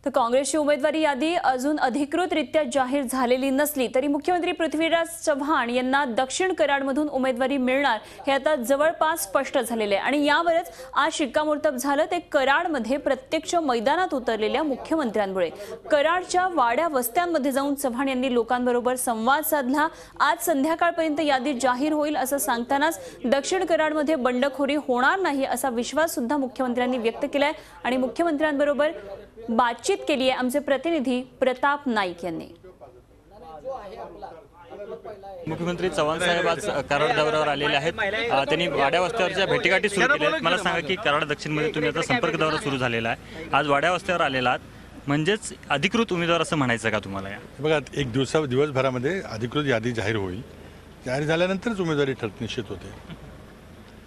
तर काँग्रेसची उमेदवारी यादी अजून अधिकृतरित्या जाहीर झालेली नसली तरी मुख्यमंत्री पृथ्वीराज चव्हाण यांना दक्षिण कराडमधून उमेदवारी मिळणार हे आता जवळपास स्पष्ट झालेले आहे आणि यावरच आज शिक्कामोर्तब झालं ते कराडमध्ये प्रत्यक्ष मैदानात उतरलेल्या मुख्यमंत्र्यांमुळे। कराडच्या वाड्या वस्त्यांमध्ये जाऊन चव्हाण यांनी लोकांबरोबर संवाद साधला। आज संध्याकाळपर्यंत यादी जाहीर होईल असं सांगतानाच दक्षिण कराडमध्ये बंडखोरी होणार नाही असा विश्वास सुद्धा मुख्यमंत्र्यांनी व्यक्त केलाय आणि मुख्यमंत्र्यांबरोबर बातचीत केली आहे आमचे प्रतिनिधी प्रताप नाईक यांनी। मुख्यमंत्री चव्हाण साहेब आज कराड दौऱ्यावर आलेले आहेत। त्यांनी वाड्या वस्त्यावरच्या भेटीगाठी सुरू केल्या आहेत। मला सांगा की कराड दक्षिणमध्ये तुम्ही आता संपर्क दौरा सुरू झालेला आहे, आज वाड्या वस्त्यावर आलेला आहात, म्हणजेच अधिकृत उमेदवार असं म्हणायचं का तुम्हाला? बघा, एक दिवसभरामध्ये अधिकृत यादी जाहीर होईल, जाहीर झाल्यानंतरच उमेदवारी निश्चित होते।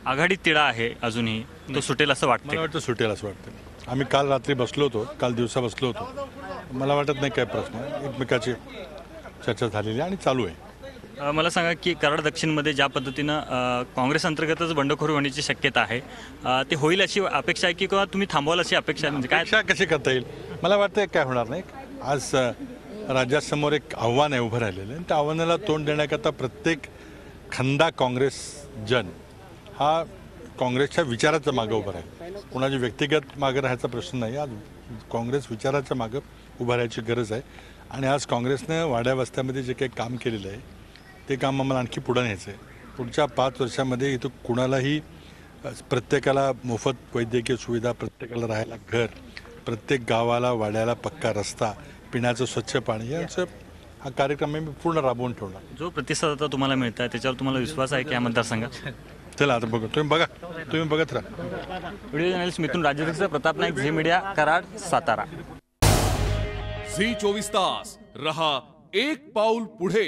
आघाडीत तिढा आहे अजूनही, तो सुटेल असं वाटतं? मला वाटतं सुटेल असं वाटतं। आम्ही काल रात्री बसलो होतो, काल दिवसा बसलो होतो, मला वाटत नाही काय प्रश्न, एकमेकाची चर्चा झालेली आणि चालू आहे। मला सांगा की कराड दक्षिणमध्ये ज्या पद्धतीनं काँग्रेस अंतर्गतच बंडखोरी होण्याची शक्यता आहे, ते होईल अशी अपेक्षा आहे की किंवा तुम्ही थांबवाल अशी अपेक्षा आहे? म्हणजे काय अपेक्षा कशी करता येईल? मला वाटतं काय होणार नाही। आज राज्यासमोर एक आव्हान आहे उभं राहिलेलं आहे, त्या आव्हानाला तोंड देण्याकरता प्रत्येक खंदा काँग्रेस जन हा काँग्रेसच्या विचाराच्या मागे उभा राहील। कोणाच्या व्यक्तिगत मागे राहायचा प्रश्न नाही, आज काँग्रेस विचाराच्या मागे उभं राहायची गरज आहे। आणि आज काँग्रेसनं वाड्या वस्त्यामध्ये जे काही काम केलेलं आहे ते काम आम्हाला आणखी पुढे न्यायचं आहे। पुढच्या 5 वर्षामध्ये इथं कुणालाही, प्रत्येकाला मोफत वैद्यकीय सुविधा, प्रत्येकाला राहायला घर, प्रत्येक गावाला वाड्याला पक्का रस्ता, पिण्याचं स्वच्छ पाणी, यांचं हा कार्यक्रम मी पूर्ण राबवून ठेवणार। जो प्रतिसाद आता तुम्हाला मिळत आहे त्याच्यावर तुम्हाला विश्वास आहे की या मतदारसंघात? चला आता बघा, तुम्ही बघत राहा। Video journalist Mithun Rajdeep, Pratap Naik, Zee media, Karad, Satara. Zee 24 तास रहा एक पाऊल पुढे।